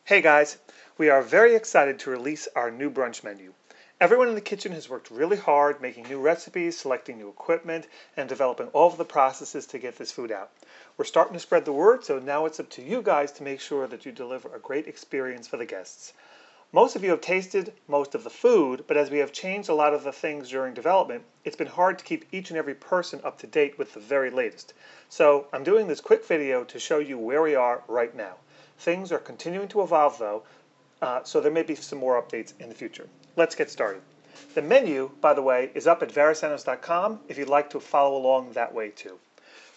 Hey guys, we are very excited to release our new brunch menu. Everyone in the kitchen has worked really hard making new recipes, selecting new equipment, and developing all of the processes to get this food out. We're starting to spread the word, so now it's up to you guys to make sure that you deliver a great experience for the guests. Most of you have tasted most of the food, but as we have changed a lot of the things during development, it's been hard to keep each and every person up to date with the very latest. So I'm doing this quick video to show you where we are right now. Things are continuing to evolve though, so there may be some more updates in the future. Let's get started. The menu, by the way, is up at varasanos.com if you'd like to follow along that way too.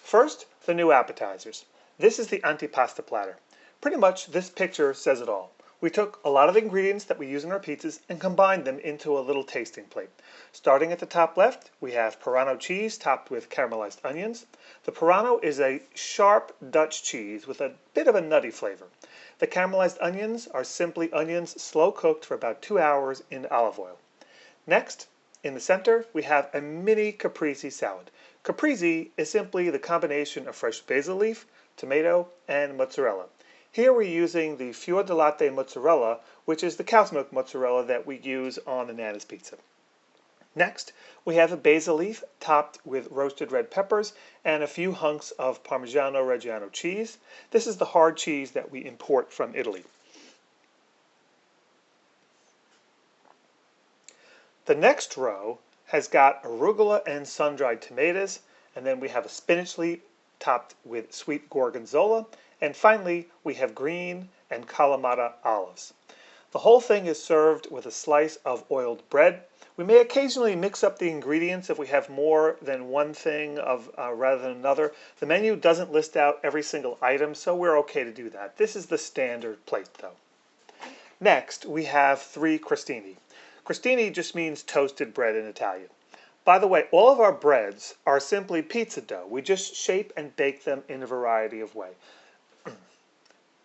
First, the new appetizers. This is the antipasta platter. Pretty much this picture says it all. We took a lot of the ingredients that we use in our pizzas and combined them into a little tasting plate. Starting at the top left, we have Parano cheese topped with caramelized onions. The Parano is a sharp Dutch cheese with a bit of a nutty flavor. The caramelized onions are simply onions slow cooked for about 2 hours in olive oil. Next, in the center, we have a mini caprese salad. Caprese is simply the combination of fresh basil leaf, tomato, and mozzarella. Here we're using the fior di latte mozzarella, which is the cow's milk mozzarella that we use on the Nana's pizza. Next, we have a basil leaf topped with roasted red peppers and a few hunks of Parmigiano Reggiano cheese. This is the hard cheese that we import from Italy. The next row has got arugula and sun-dried tomatoes, and then we have a spinach leaf topped with sweet gorgonzola, and finally we have green and Kalamata olives. The whole thing is served with a slice of oiled bread. We may occasionally mix up the ingredients if we have more than one thing rather than another. The menu doesn't list out every single item, so we're okay to do that. This is the standard plate though. Next, we have 3 crostini. Crostini just means toasted bread in Italian. By the way, all of our breads are simply pizza dough. We just shape and bake them in a variety of ways.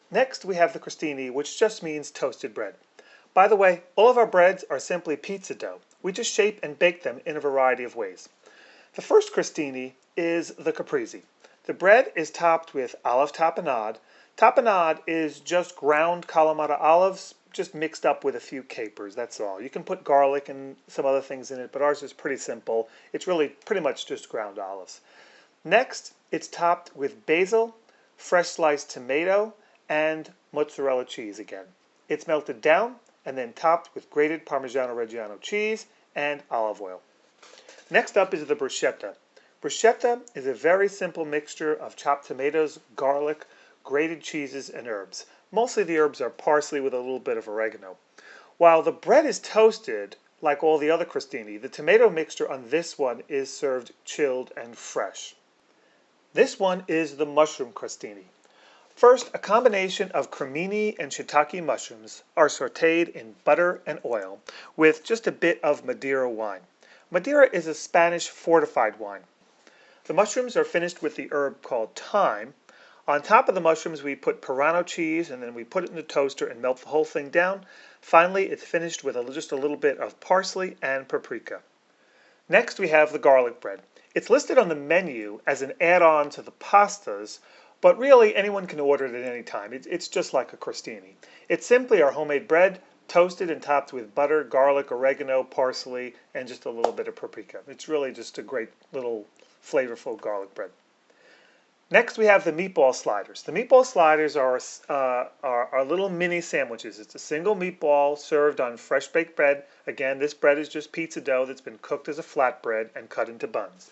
Next, we have the crostini, which just means toasted bread. By the way, all of our breads are simply pizza dough. We just shape and bake them in a variety of ways. The first crostini is the caprese. The bread is topped with olive tapenade. Tapenade is just ground Kalamata olives, just mixed up with a few capers, that's all. You can put garlic and some other things in it, but ours is pretty simple. It's really pretty much just ground olives. Next, it's topped with basil, fresh sliced tomato, and mozzarella cheese again. It's melted down and then topped with grated Parmigiano Reggiano cheese and olive oil. Next up is the bruschetta. Bruschetta is a very simple mixture of chopped tomatoes, garlic, grated cheeses, and herbs. Mostly the herbs are parsley with a little bit of oregano. While the bread is toasted, like all the other crostini, the tomato mixture on this one is served chilled and fresh. This one is the mushroom crostini. First, a combination of cremini and shiitake mushrooms are sautéed in butter and oil with just a bit of Madeira wine. Madeira is a Spanish fortified wine. The mushrooms are finished with the herb called thyme. On top of the mushrooms we put Parano cheese and then we put it in the toaster and melt the whole thing down. Finally, it's finished with just a little bit of parsley and paprika. Next we have the garlic bread. It's listed on the menu as an add-on to the pastas, but really anyone can order it at any time. It's just like a crostini. It's simply our homemade bread, toasted and topped with butter, garlic, oregano, parsley, and just a little bit of paprika. It's really just a great little flavorful garlic bread. Next we have the meatball sliders. The meatball sliders are little mini sandwiches. It's a single meatball served on fresh baked bread. Again, this bread is just pizza dough that's been cooked as a flatbread and cut into buns.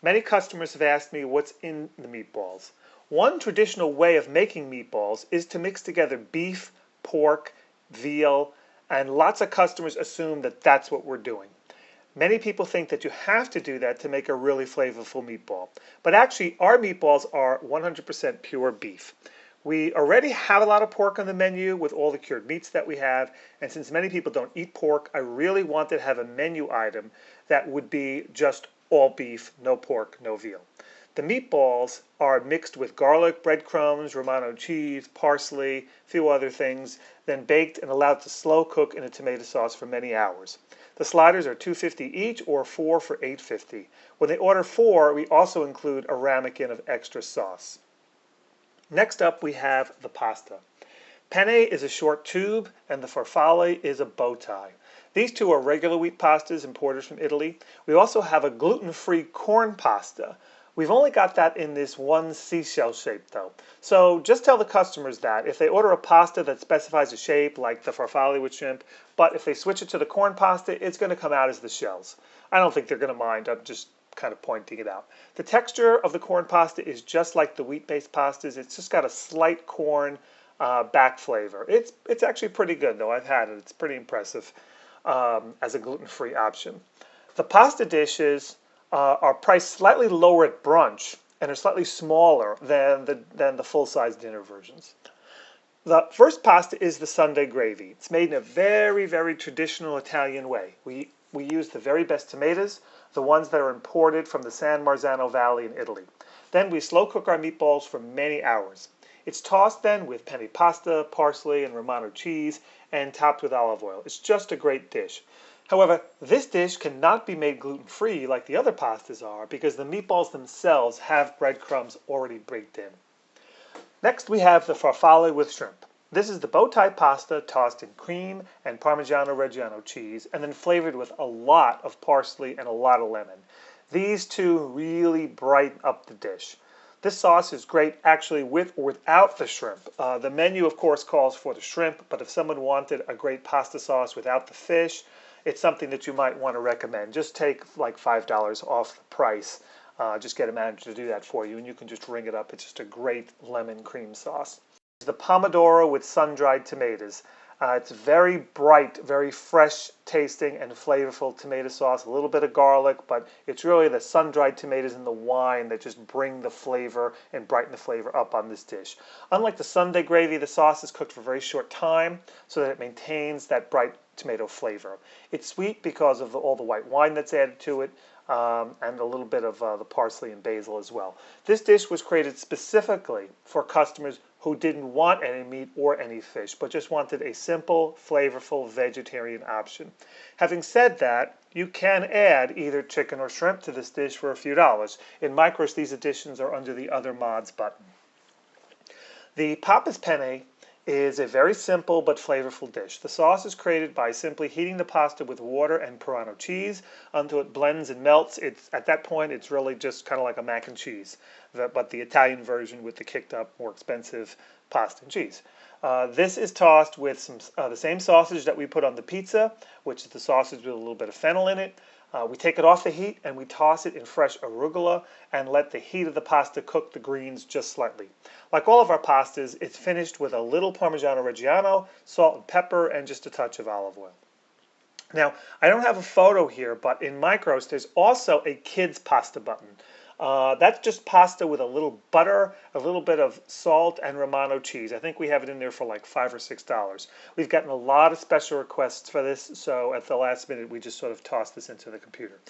Many customers have asked me what's in the meatballs. One traditional way of making meatballs is to mix together beef, pork, veal, and lots of customers assume that that's what we're doing. Many people think that you have to do that to make a really flavorful meatball. But actually, our meatballs are 100% pure beef. We already have a lot of pork on the menu with all the cured meats that we have, and since many people don't eat pork, I really wanted to have a menu item that would be just all beef, no pork, no veal. The meatballs are mixed with garlic, breadcrumbs, Romano cheese, parsley, a few other things, then baked and allowed to slow cook in a tomato sauce for many hours. The sliders are $2.50 each or 4 for $8.50. When they order 4, we also include a ramekin of extra sauce. Next up we have the pasta. Penne is a short tube, and the farfalle is a bow tie. These two are regular wheat pastas imported from Italy. We also have a gluten-free corn pasta. We've only got that in this one seashell shape though. So just tell the customers that if they order a pasta that specifies a shape like the farfalle with shrimp, but if they switch it to the corn pasta, it's going to come out as the shells. I don't think they're going to mind. I'm just kind of pointing it out. The texture of the corn pasta is just like the wheat-based pastas. It's just got a slight corn back flavor. It's actually pretty good though. I've had it. It's pretty impressive as a gluten-free option. The pasta dishes are priced slightly lower at brunch and are slightly smaller than the full-size dinner versions. The first pasta is the Sunday gravy. It's made in a very, very traditional Italian way. We use the very best tomatoes, the ones that are imported from the San Marzano Valley in Italy. Then we slow cook our meatballs for many hours. It's tossed then with penne pasta, parsley, and Romano cheese, and topped with olive oil. It's just a great dish. However, this dish cannot be made gluten-free like the other pastas are because the meatballs themselves have breadcrumbs already baked in. Next we have the farfalle with shrimp. This is the bow tie pasta tossed in cream and Parmigiano Reggiano cheese and then flavored with a lot of parsley and a lot of lemon. These two really brighten up the dish. This sauce is great actually with or without the shrimp. The menu of course calls for the shrimp, but if someone wanted a great pasta sauce without the fish, it's something that you might want to recommend. Just take like $5 off the price. Just get a manager to do that for you and you can just ring it up. It's just a great lemon cream sauce. The Pomodoro with sun-dried tomatoes. It's very bright, very fresh tasting and flavorful tomato sauce, a little bit of garlic, but it's really the sun-dried tomatoes and the wine that just bring the flavor and brighten the flavor up on this dish. Unlike the Sunday gravy, the sauce is cooked for a very short time so that it maintains that bright tomato flavor. It's sweet because of all the white wine that's added to it, and a little bit of the parsley and basil as well. This dish was created specifically for customers who didn't want any meat or any fish, but just wanted a simple, flavorful vegetarian option. Having said that, you can add either chicken or shrimp to this dish for a few dollars. In Micros, these additions are under the Other Mods button. The Papa's Penne is a very simple but flavorful dish. The sauce is created by simply heating the pasta with water and Parano cheese until it blends and melts. At that point, it's really just kind of like a mac and cheese, but the Italian version with the kicked up, more expensive pasta and cheese. This is tossed with the same sausage that we put on the pizza, which is the sausage with a little bit of fennel in it. We take it off the heat and we toss it in fresh arugula and let the heat of the pasta cook the greens just slightly. Like all of our pastas, it's finished with a little Parmigiano Reggiano, salt and pepper, and just a touch of olive oil. Now, I don't have a photo here, but in Micros, there's also a kids pasta button. That's just pasta with a little butter, a little bit of salt, and Romano cheese. I think we have it in there for like $5 or $6. We've gotten a lot of special requests for this, so at the last minute we just sort of tossed this into the computer.